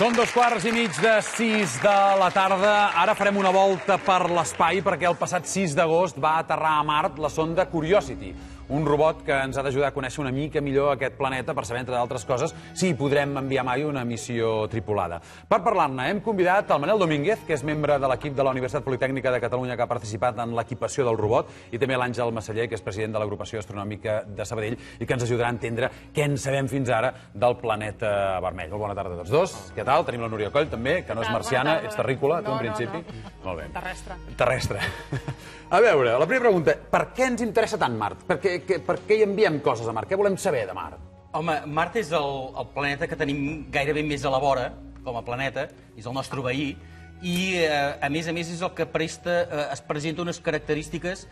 Són 2:15 de la tarda. Ara farem una volta per l'espai perquè el passat 6 d'agost va aterrar a Mart la sonda Curiosity, un robot que ens ha d'ajudar a conèixer una mica millor aquest planeta per saber, entre d'altres coses, si podrem enviar mai una missió tripulada. Per parlar-ne hem convidat el Manel Domínguez, que és membre de l'equip de la Universitat Politècnica de Catalunya que ha participat en l'equipació del robot, i també l'Àngel Massaller, que és president de l'Agrupació Astronòmica de Sabadell i que ens ajudarà a entendre què en sabem fins ara del planeta vermell. Molt bona tarda a tots dos. Què tal? Tenim la Núria Coll, també, que no és marciana, ets terrícola, tu, en principi. Molt bé. Terrestre. A veure, la primera pregunta, per què ens interessa tant Mart? Per què hi enviem coses a Mart? Què volem saber de Mart? Home, Mart és el planeta que tenim gairebé més a la vora, com a planeta, és el nostre veí, i a més és el que es presenta unes característiques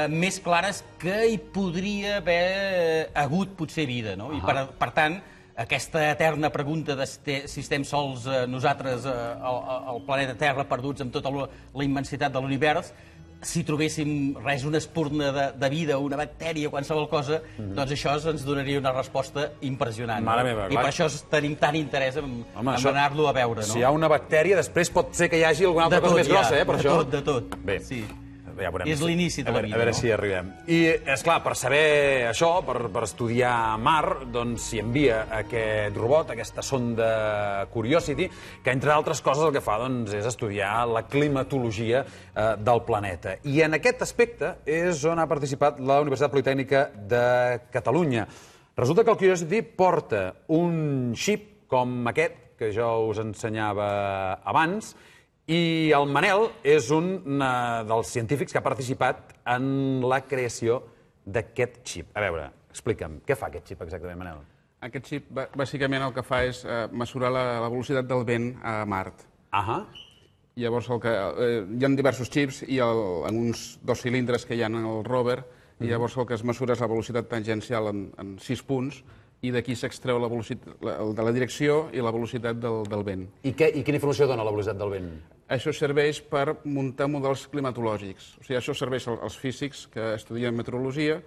més clares que hi podria haver hagut potser vida, no? I per tant, aquesta eterna pregunta de si estem sols nosaltres al planeta Terra, perduts amb tota la immensitat de l'univers, si trobéssim una espurna de vida, una bactèria, qualsevol cosa, doncs això ens donaria una resposta impressionant. I per això tenim tant interès en anar-lo a veure. Si hi ha una bactèria, després pot ser que hi hagi alguna altra cosa més grossa, per això? De tot. Bé. És l'inici de la vida. A veure si hi arribem. I, esclar, per saber això, per estudiar Mart, doncs s'hi envia aquest robot, aquesta sonda Curiosity, que, entre altres coses, el que fa és estudiar la climatologia del planeta. I en aquest aspecte és on ha participat la Universitat Politècnica de Catalunya. Resulta que el Curiosity porta un xip com aquest, que jo us ensenyava abans, i el Manel és un dels científics que ha participat en la creació d'aquest xip. A veure, explica'm, què fa aquest xip exactament, Manel? Aquest xip, bàsicament, el que fa és mesurar la velocitat del vent a Mart. Llavors, hi ha diversos xips i en uns 2 cilindres que hi ha en el rover, i llavors el que es mesura és la velocitat tangencial en 6 punts, i d'aquí s'extreu la velocitat de la direcció i la velocitat del vent. I quina informació dona la velocitat del vent? Això serveix per muntar models climatològics. O sigui, això serveix als físics que estudien meteorologia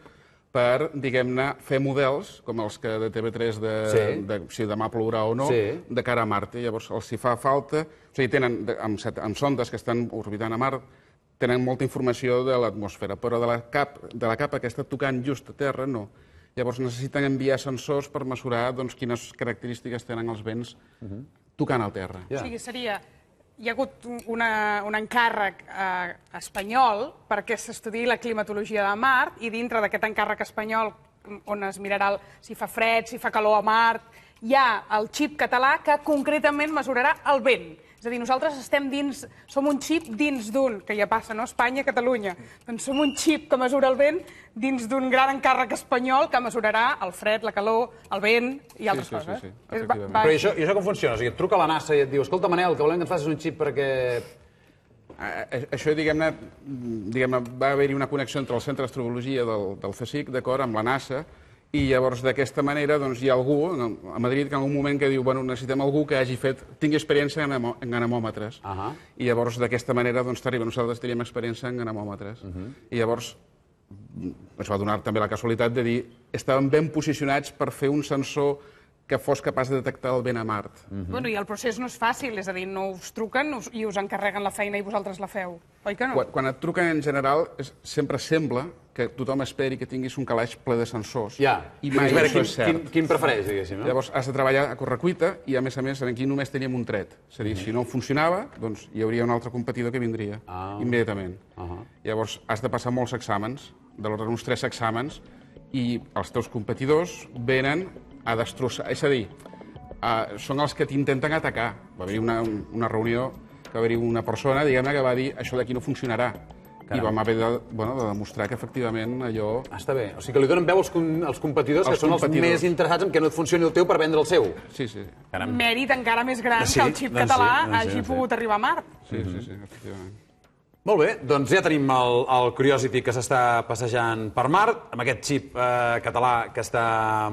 per, diguem-ne, fer models, com els que de TV3, si demà plourà o no, de cara a Mart. Llavors, els hi fa falta... O sigui, tenen, amb sondes que estan orbitant a Mart, tenen molta informació de l'atmosfera, però de la capa que està tocant just a terra, no. Llavors necessiten enviar sensors per mesurar quines característiques tenen els vents tocant al terra. O sigui, hi ha hagut un encàrrec espanyol perquè s'estudiï la climatologia de Mart, i dintre d'aquest encàrrec espanyol, on es mirarà si fa fred, si fa calor a Mart, hi ha el xip català que concretament mesurarà el vent. És a dir, nosaltres som un xip dins d'un, que ja passa, no? Espanya, Catalunya. Doncs som un xip que mesura el vent dins d'un gran encàrrec espanyol que mesurarà el fred, la calor, el vent i altres coses. Sí, efectivament. Però i això com funciona? O sigui, et truca la NASA i et diu, escolta, Manel, que volem que et facis un xip perquè... Això, diguem-ne, va haver-hi una connexió entre el Centre d'Astrologia del CSIC, d'acord, amb la NASA, i llavors d'aquesta manera hi ha algú a Madrid que en algun moment que diu necessitem algú que tingui experiència en anemòmetres. I llavors d'aquesta manera t'arriba, nosaltres teníem experiència en anemòmetres. I llavors es va donar també la casualitat de dir estàvem ben posicionats per fer un sensor que fos capaç de detectar el vent a Mart. Bueno, i el procés no és fàcil, és a dir, no us truquen i us encarreguen la feina i vosaltres la feu, oi que no? Quan et truquen en general, sempre sembla que tothom esperi que tinguis un calaix ple de sensors. I mai això és cert. Quin prefereix, diguéssim, no? Llavors has de treballar a correcuita i, a més, aquí només teníem un tret. És a dir, si no funcionava, doncs hi hauria un altre competidor que vindria immediatament. Llavors has de passar molts exàmens, de l'ordre d'uns 3 exàmens, i els teus competidors venen a destrossar. És a dir, són els que t'intenten atacar. Va haver-hi una reunió, va haver-hi una persona, diguem-ne, que va dir això d'aquí no funcionarà. I vam haver de demostrar que efectivament allò... Està bé. O sigui que li donen veu als competidors, que són els més interessats en que no et funcioni el teu per vendre el seu. Sí. Mèrit encara més gran que el xip català hagi pogut arribar a Mart. Sí, efectivament. Molt bé, doncs ja tenim el Curiosity que s'està passejant per Mart, amb aquest xip català que està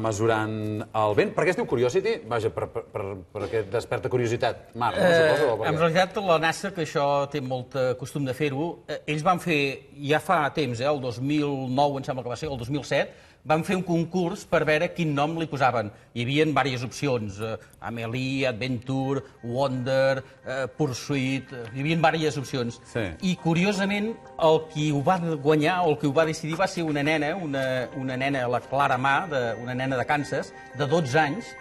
mesurant el vent. Per què es diu Curiosity? Vaja, perquè desperta curiositat. Mart, no suposo? En realitat, la NASA, que això té molt costum de fer-ho, ells van fer, ja fa temps, el 2009, em sembla que va ser, el 2007, van fer un concurs per veure quin nom li posaven. Hi havia diverses opcions, Amélie, Adventure, Wonder, Pursuit, hi havia diverses opcions. I, curiosament, el qui ho va guanyar, o el qui ho va decidir, va ser una nena, la Clara Ma, una nena de Kansas, de 12 anys,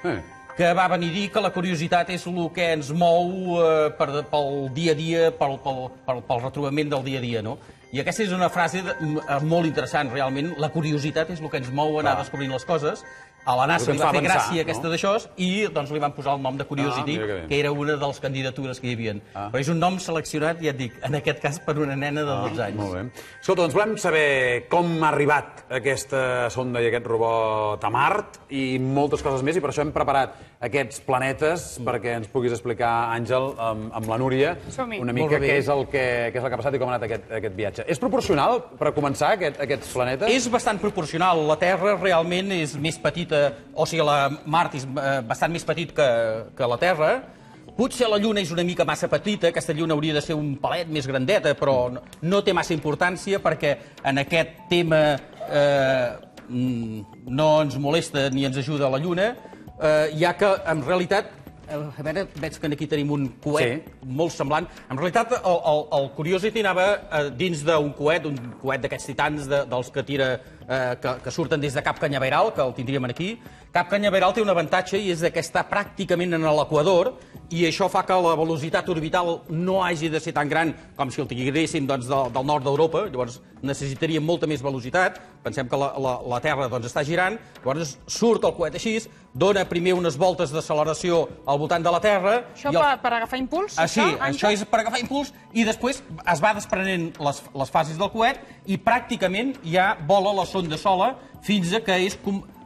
que va venir a dir que la curiositat és el que ens mou pel dia a dia, pel retrobament del dia a dia, no? I aquesta és una frase molt interessant, realment. La curiositat és el que ens mou a anar descobrint les coses. A la NASA li va fer gràcia aquesta d'això i doncs li van posar el nom de Curiosity, que era una de les candidatures que hi havia. Però és un nom seleccionat, ja et dic, en aquest cas per una nena de 12 anys. Molt bé. Escolta, doncs volem saber com ha arribat aquesta sonda i aquest robot a Mart i moltes coses més, i per això hem preparat aquests planetes perquè ens puguis explicar, Àngel, amb la Núria, una mica què és el que ha passat i com ha anat aquest viatge. És proporcional, per començar, aquests planetes? És bastant proporcional. La Terra realment és més petita, o sigui, la Mart és bastant més petit que la Terra. Potser la Lluna és una mica massa petita, aquesta Lluna hauria de ser un palet més grandeta, però no té massa importància perquè en aquest tema no ens molesta ni ens ajuda la Lluna, ja que en realitat, a veure, veig que aquí tenim un coet molt semblant. En realitat, el Curiosity anava dins d'un coet d'aquests titans dels que tira, que surten des de Cap Cañaveral, que el tindríem aquí. Cap Cañaveral té un avantatge i és que està pràcticament en l'equador i això fa que la velocitat orbital no hagi de ser tan gran com si el tinguéssim del nord d'Europa, llavors necessitaríem molta més velocitat. Pensem que la Terra està girant, llavors surt el coet així, dona primer unes voltes d'acceleració al voltant de la Terra... Això per agafar impuls? Sí, això és per agafar impuls i després es va desprenent les fases del coet i pràcticament ja vola la sonda sola fins que és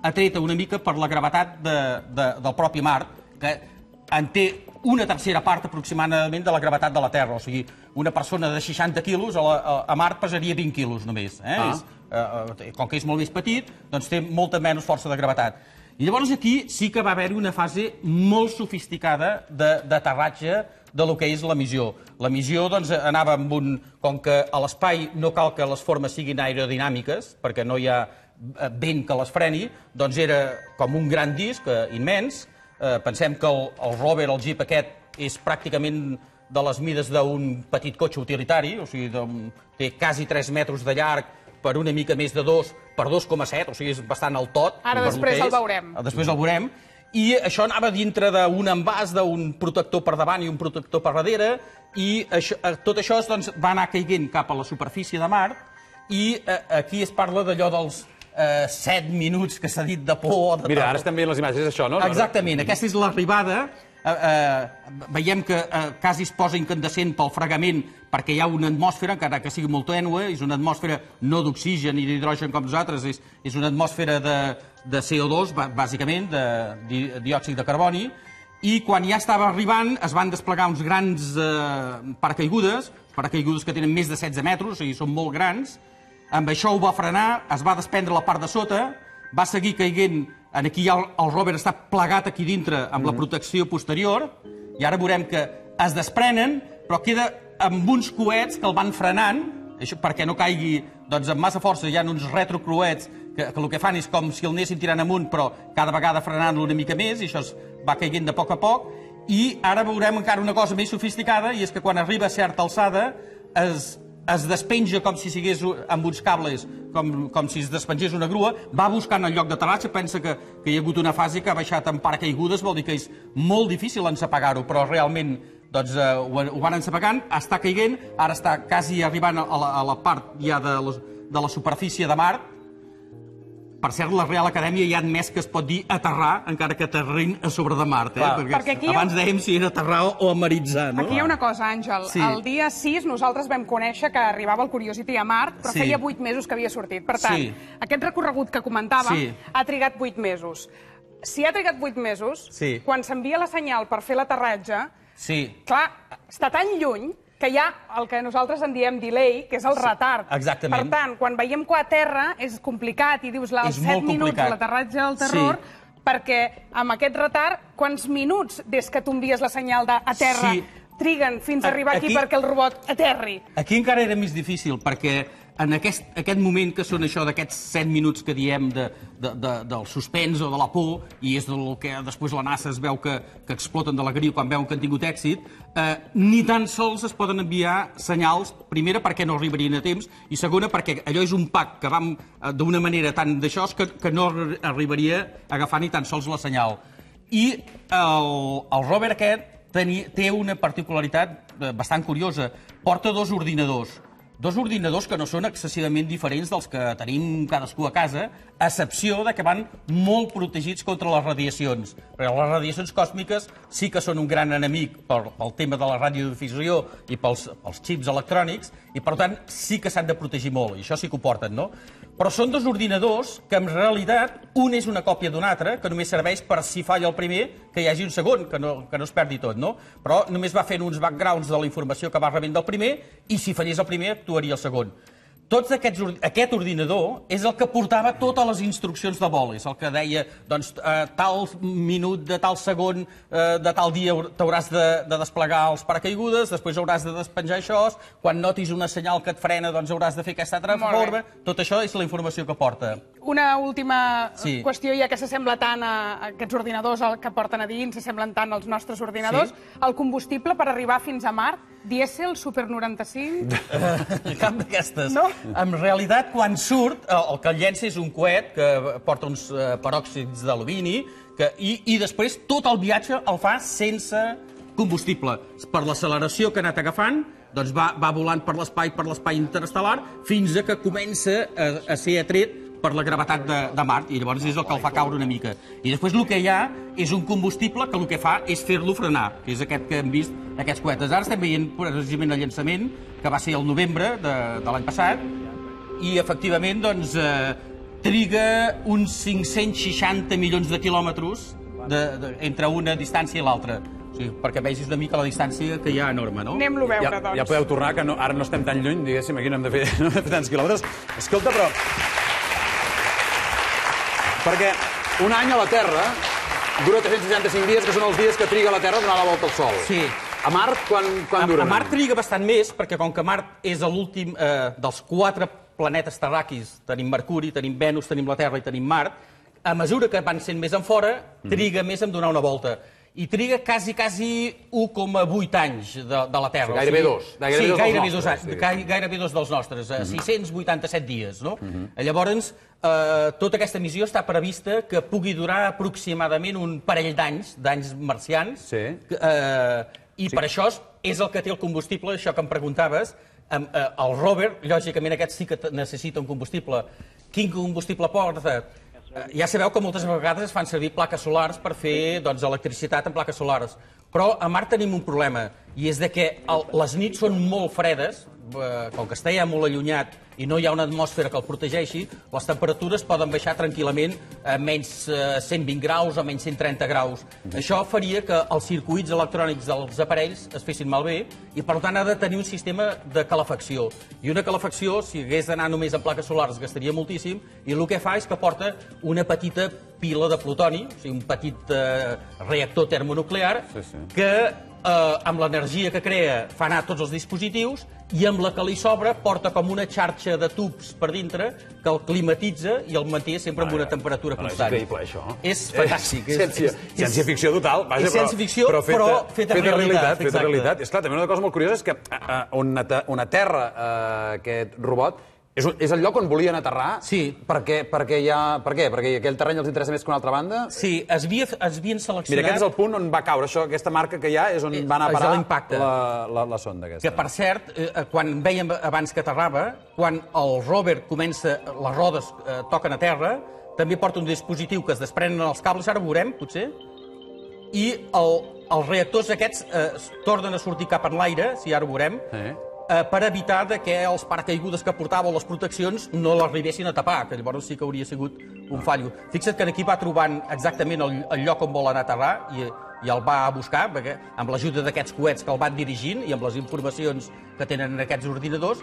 atreta una mica per la gravetat del propi Mart, que en té una tercera part aproximadament de la gravetat de la Terra. O sigui, una persona de 60 quilos a Mart pesaria 20 quilos només. Com que és molt més petit, doncs té molta menys força de gravetat. I llavors aquí sí que va haver-hi una fase molt sofisticada d'aterratge de lo que és la missió. La missió anava amb un... Com que a l'espai no cal que les formes siguin aerodinàmiques, perquè no hi ha vent que les freni, doncs era com un gran disc immens. Pensem que el rover, el Jeep aquest, és pràcticament de les mides d'un petit cotxe utilitari, o sigui, té quasi 3 metres de llarg per una mica més de 2 per 2,7, o sigui, és bastant al tot. Ara després el veurem. Després el veurem. I això anava dintre d'un envàs, d'un protector per davant i un protector per darrere, i tot això va anar caient cap a la superfície de Mart, i aquí es parla d'allò dels 7 minuts que s'ha dit de por... Mira, ara estem veient les imatges, és això, no? Exactament, aquesta és l'arribada. Veiem que quasi es posa incandescent pel fregament perquè hi ha una atmosfera, encara que sigui molt tènue, és una atmosfera no d'oxigen i d'hidrogen com nosaltres, és una atmosfera de CO2, bàsicament, de diòxid de carboni, i quan ja estava arribant es van desplegar uns grans paracaigudes que tenen més de 16 metres, o sigui, són molt grans. Amb això ho va frenar, es va desprendre la part de sota, va seguir caient, aquí el rover està plegat aquí dintre amb la protecció posterior, i ara veurem que es desprenen, però queda amb uns coets que el van frenant, perquè no caigui amb massa força. Hi ha uns retrocroets que el que fan és com si el anessin tirant amunt, però cada vegada frenant-lo una mica més, i això es va caient de poc a poc. I ara veurem encara una cosa més sofisticada, i és que quan arriba a certa alçada es despenja com si sigués amb uns cables, com si es despengés una grua, va buscant el lloc d'aterratge, pensa que hi ha hagut una fase que ha baixat en paracaigudes, vol dir que és molt difícil encepegar-ho, però realment ho van encepegant, està caient, ara està quasi arribant a la part ja de la superfície de Mart. Per cert, la Real Acadèmia ja ha admès que es pot dir aterrar, encara que aterrin a sobre de Mart, perquè abans dèiem si era aterrar o ameritzar. Aquí hi ha una cosa, Àngel. El dia 6 nosaltres vam conèixer que arribava el Curiosity a Mart, però feia 8 mesos que havia sortit. Per tant, aquest recorregut que comentàvem ha trigat 8 mesos. Si ha trigat 8 mesos, quan s'envia la senyal per fer l'aterratge, clar, està tan lluny que hi ha el que nosaltres en diem delay, que és el retard. Exactament. Per tant, quan veiem que a terra és complicat i dius els 7 minuts de l'aterratge del terror, perquè amb aquest retard, quants minuts des que tu envies la senyal a terra triguen fins a arribar aquí perquè el robot aterri? Aquí encara era més difícil, perquè en aquest moment que són això d'aquests 7 minuts que diem del suspens o de la por, i és del que després la NASA es veu que exploten d'alegria quan veuen que han tingut èxit, ni tan sols es poden enviar senyals, primera perquè no arribarien a temps, i segona perquè allò és un pack que vam d'una manera tan d'això que no arribaria a agafar ni tan sols la senyal. I el rover aquest té una particularitat bastant curiosa. Porta dos ordinadors que no són excessivament diferents dels que tenim cadascú a casa, a excepció que van molt protegits contra les radiacions. Perquè les radiacions còsmiques sí que són un gran enemic pel tema de la radiodifusió i pels xips electrònics, i per tant sí que s'han de protegir molt, i això sí que ho porten, no? Però són dos ordinadors que en realitat un és una còpia d'un altre, que només serveix per si falla el primer, que hi hagi un segon, que no es perdi tot, no? Però només va fent uns backgrounds de la informació que va rebent del primer, i si fallés el primer actuaria el segon. Aquest ordinador és el que portava totes les instruccions de vol, és el que deia, doncs, tal minut de tal segon de tal dia t'hauràs de desplegar els paracaigudes, després hauràs de despenjar això, quan notis una senyal que et frena, doncs hauràs de fer aquesta altra forma. Tot això és la informació que porta. Una última qüestió, ja que s'assembla tant a aquests ordinadors que porten a dins, s'assemblen tant als nostres ordinadors, el combustible per arribar fins a Mart, dièsel, Super 95... Cap d'aquestes. No? En realitat, quan surt, el que el llença és un coet que porta uns peròxids d'alumini i després tot el viatge el fa sense combustible. Per l'acceleració que ha anat agafant, doncs va volant per l'espai interestel·lar fins que comença a ser atret per la gravetat de Mart, i llavors és el que el fa caure una mica. I després el que hi ha és un combustible que el que fa és fer-lo frenar, que és aquest que hem vist, aquests coetes. Ara estem veient precisament el llançament, que va ser el novembre de l'any passat, i efectivament doncs triga uns 560 milions de quilòmetres entre una distància i l'altra. Perquè vegis una mica la distància que hi ha enorme, no? Anem-lo a veure, doncs. Ja podeu tornar, que ara no estem tan lluny, diguéssim, aquí no hem de fer tants quilòmetres. Escolta, però... Perquè un any a la Terra dura 365 dies, que són els dies que triga la Terra a donar la volta al Sol. Sí. A Mart, quan dura? A Mart triga bastant més, perquè com que Mart és l'últim dels 4 planetes terraquis, tenim Mercuri, tenim Venus, tenim la Terra i tenim Mart, a mesura que van sent més en fora, triga més en donar una volta. I triga quasi 1,8 anys de la Terra. Gairebé dos. Sí, gairebé dos dels nostres, 687 dies, no? Llavors, tota aquesta missió està prevista que pugui durar aproximadament un parell d'anys marcians, i per això és el que té el combustible, això que em preguntaves. El rover, lògicament, aquest sí que necessita un combustible. Quin combustible porta? Ja sabeu que moltes vegades es fan servir plaques solars per fer electricitat en plaques solars. Però a Mart tenim un problema, i és que les nits són molt fredes, com que està ja molt allunyat i no hi ha una atmosfera que el protegeixi, les temperatures poden baixar tranquil·lament a menys 120 graus o menys 130 graus. Això faria que els circuits electrònics dels aparells es fessin malbé i, per tant, ha de tenir un sistema de calefacció. I una calefacció, si hagués d'anar només amb plaques solars, gastaria moltíssim, i el que fa és que porta una petita pila de plutoni, o sigui, un petit reactor termonuclear, que amb l'energia que crea fa anar tots els dispositius, i amb la que li sobra porta com una xarxa de tubs per dintre que el climatitza i el manté sempre amb una temperatura constant. És increïble, això. És fantàstic. Ciència-ficció total. És ciència-ficció, però feta realitat. Feta realitat. És clar, també una cosa molt curiosa és que on aterra aquest robot és el lloc on volien aterrar? Sí. Per què? Perquè aquell terreny els interessa més que una altra banda? Sí, es havien seleccionat... Mira, aquest és el punt on va caure això, aquesta marca que hi ha, és on va anar a parar la sonda aquesta. Que, per cert, quan vèiem abans que aterrava, quan el rover comença, les rodes toquen a terra, també porta un dispositiu que es desprenen els cables, ara ho veurem, potser, i els reactors aquests tornen a sortir cap en l'aire, si ara ho veurem, per evitar que els paracaigudes que portava o les proteccions no l'arribessin a tapar, que llavors sí que hauria sigut un fallo. Fixa't que aquí va trobant exactament el lloc on vol anar a aterrar, i i el va buscar, perquè amb l'ajuda d'aquests coets que el van dirigint i amb les informacions que tenen en aquests ordinadors,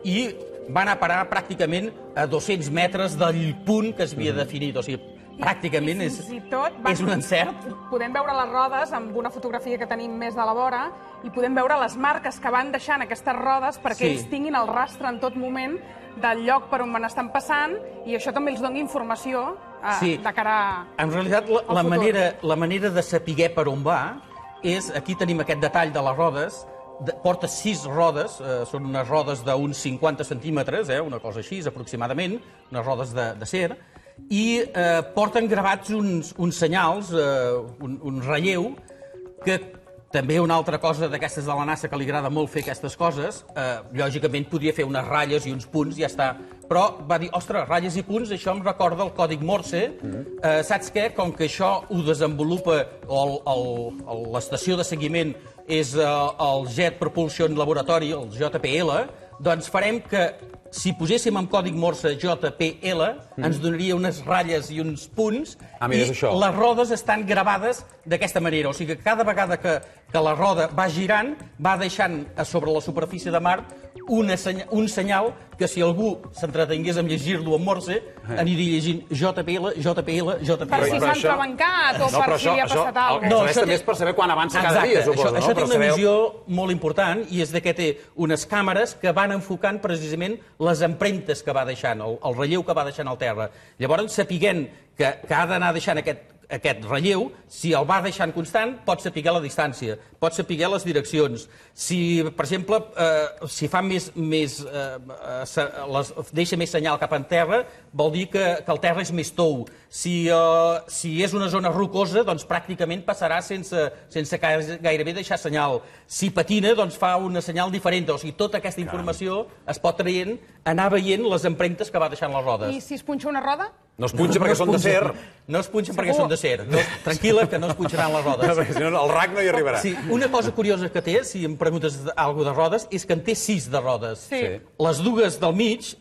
i va anar a parar pràcticament a 200 metres del punt que s'havia definit. O sigui, pràcticament és un encert. Podem veure les rodes amb una fotografia que tenim més de la vora i podem veure les marques que van deixant aquestes rodes perquè ells tinguin el rastre en tot moment del lloc per on estan passant i això també els doni informació de cara en realitat, la manera de saber per on va és, aquí tenim aquest detall de les rodes, porta 6 rodes, són unes rodes d'uns 50 centímetres, una cosa així, aproximadament, unes rodes d'acer, i porten gravats uns senyals, un relleu, que també una altra cosa d'aquestes de la NASA que li agrada molt fer aquestes coses, lògicament podria fer unes ratlles i uns punts, ja està. Però va dir, ostres, ratlles i punts, això em recorda el còdic Morse. Saps què? Com que això ho desenvolupa, o l'estació de seguiment és el Jet Propulsion Laboratory, el JPL, doncs farem que si poséssim en còdic Morse JPL, ens donaria unes ratlles i uns punts, i les rodes estan gravades d'aquesta manera. O sigui que cada vegada que la roda va girant, va deixant sobre la superfície de Mart un senyal que si algú s'entretingués en llegir-lo en Morse, aniria llegint JPL, JPL, JPL. Per si s'ha entrebancat o per si li ha passat alguna cosa. No, això també és per saber quan avança cada dia, suposo. Això té una missió molt important i és que té unes càmeres que van enfocant precisament les empremtes que va deixant, el relleu que va deixant al terra. Llavors, sapiguent que ha d'anar deixant aquest relleu, si el va deixant constant, pot saber la distància, pot saber les direccions. Si, per exemple, si fa deixa més senyal cap en terra, vol dir que el terra és més tou. Si és una zona rocosa, doncs pràcticament passarà sense gairebé deixar senyal. Si patina, doncs fa una senyal diferent. O sigui, tota aquesta informació es pot traient, anar veient les empremtes que va deixant les rodes. I si es punxa una roda? No es punxa perquè són d'acer. No es punxen perquè són d'acer. Tranquil·la, que no es punxaran les rodes. Si no, el RAC no hi arribarà. Sí, una cosa curiosa que té, si em preguntes alguna cosa de rodes, és que en té 6 de rodes. Les dues del mig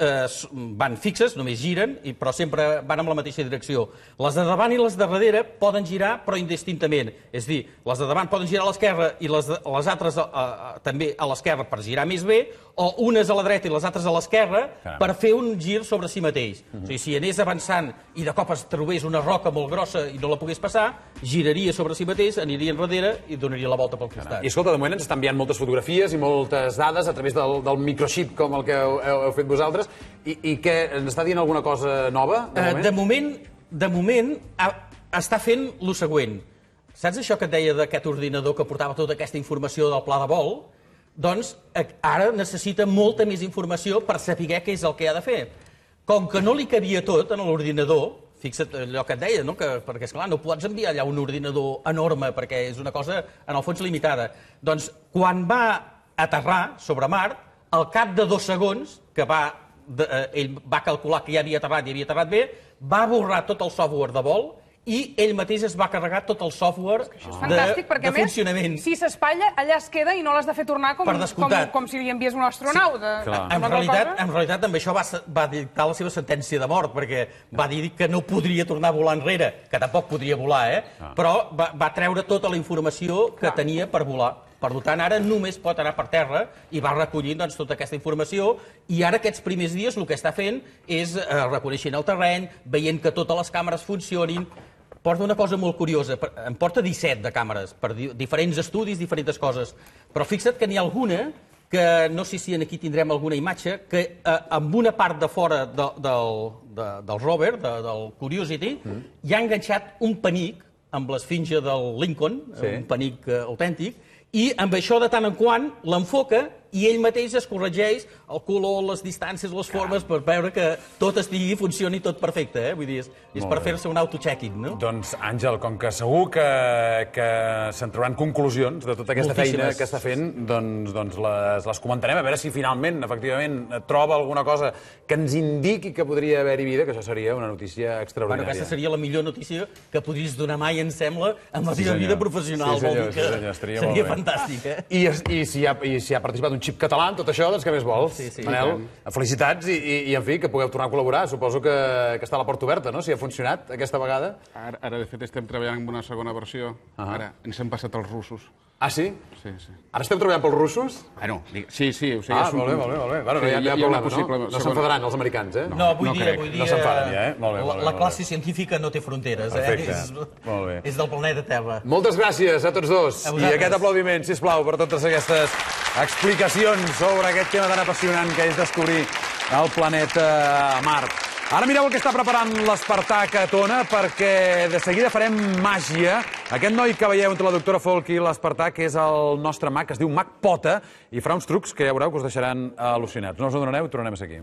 van fixes, només giren, però sempre van en la mateixa direcció. Les de davant i les de darrere poden girar, però indistintament. És a dir, les de davant poden girar a l'esquerra i les altres també a l'esquerra per girar més bé, o unes a la dreta i les altres a l'esquerra per fer un gir sobre si mateix. O sigui, si anés avançant i de cop es trobés una roca molt grossa i no la pogués passar, giraria sobre si mateix, aniria enrere i donaria la volta pel costat. I escolta, de moment ens estan enviant moltes fotografies i moltes dades a través del microchip com el que heu fet vosaltres. I què, ens està dient alguna cosa nova? De moment està fent el següent. Saps això que et deia d'aquest ordinador que portava tota aquesta informació del pla de vol? Doncs ara necessita molta més informació per saber què és el que ha de fer. Com que no li cabia tot en l'ordinador, fixa't allò que et deia, perquè esclar, no pots enviar allà un ordinador enorme perquè és una cosa, en el fons, limitada. Doncs quan va aterrar sobre Mart, al cap de 2 segons, que ell va calcular que ja havia aterrat bé, va borrar tot el software de vol i ell mateix es va carregar tot el software de funcionament. Perquè, a més, si s'espatlla, allà es queda i no l'has de fer tornar com si li envies un astronauta. En realitat, amb això va dictar la seva sentència de mort, perquè va dir que no podria tornar a volar enrere, que tampoc podria volar, però va treure tota la informació que tenia per volar. Per tant, ara només pot anar per terra i va recollint tota aquesta informació i ara aquests primers dies el que està fent és reconeixent el terreny, veient que totes les càmeres funcionin. Porta una cosa molt curiosa, em porta 17 de càmeres per diferents estudis, diferents coses, però fixa't que n'hi ha alguna que no sé si aquí tindrem alguna imatge, que amb una part de fora del rover, del Curiosity, hi ha enganxat un penic amb l'esfinge del Lincoln, un penic autèntic, i amb això de tant en quant l'enfoca i ell mateix es corregeix el color, les distàncies, les formes, per veure que tot estigui, funcioni tot perfecte. Vull dir, és per fer-se un auto-checking, no? Doncs, Àngel, com que segur que se'n trauran conclusions de tota aquesta feina que està fent, doncs les comentarem, a veure si finalment, efectivament, troba alguna cosa que ens indiqui que podria haver-hi vida, que això seria una notícia extraordinària. Aquesta seria la millor notícia que podries donar mai, em sembla, en la teva vida professional. Sí, senyor, seria fantàstic, eh? I si ha participat un xip català, tot això, doncs què més vols? Manel, felicitats i, en fi, que pugueu tornar a col·laborar. Suposo que està la porta oberta, no?, si ha funcionat aquesta vegada. Ara, de fet, estem treballant en una segona versió. Ara ens hem passat als russos. Ah, sí? Sí, sí. Ara esteu treballant pels russos? Bueno, sí, o sigui... Molt bé. Bueno, no hi ha problema, no? No s'enfadaran els americans, eh? No, avui dia No s'enfaden ja, eh? Molt bé. La classe científica no té fronteres, Perfecte. Molt bé. És del planeta Terra. Moltes gràcies a tots dos. I aquest aplaudiment, sisplau, per totes aquestes explicacions sobre aquest tema tan apassionant que és descobrir el planeta Mart. Ara mireu el que està preparant l'Espartac a Tona, perquè de seguida farem màgia. Aquest noi que veieu entre la doctora Folk i l'Espartac és el nostre mag, que es diu Mag Pota, i farà uns trucs que ja veureu que us deixaran al·lucinats. No us adonareu i tornarem a ser aquí.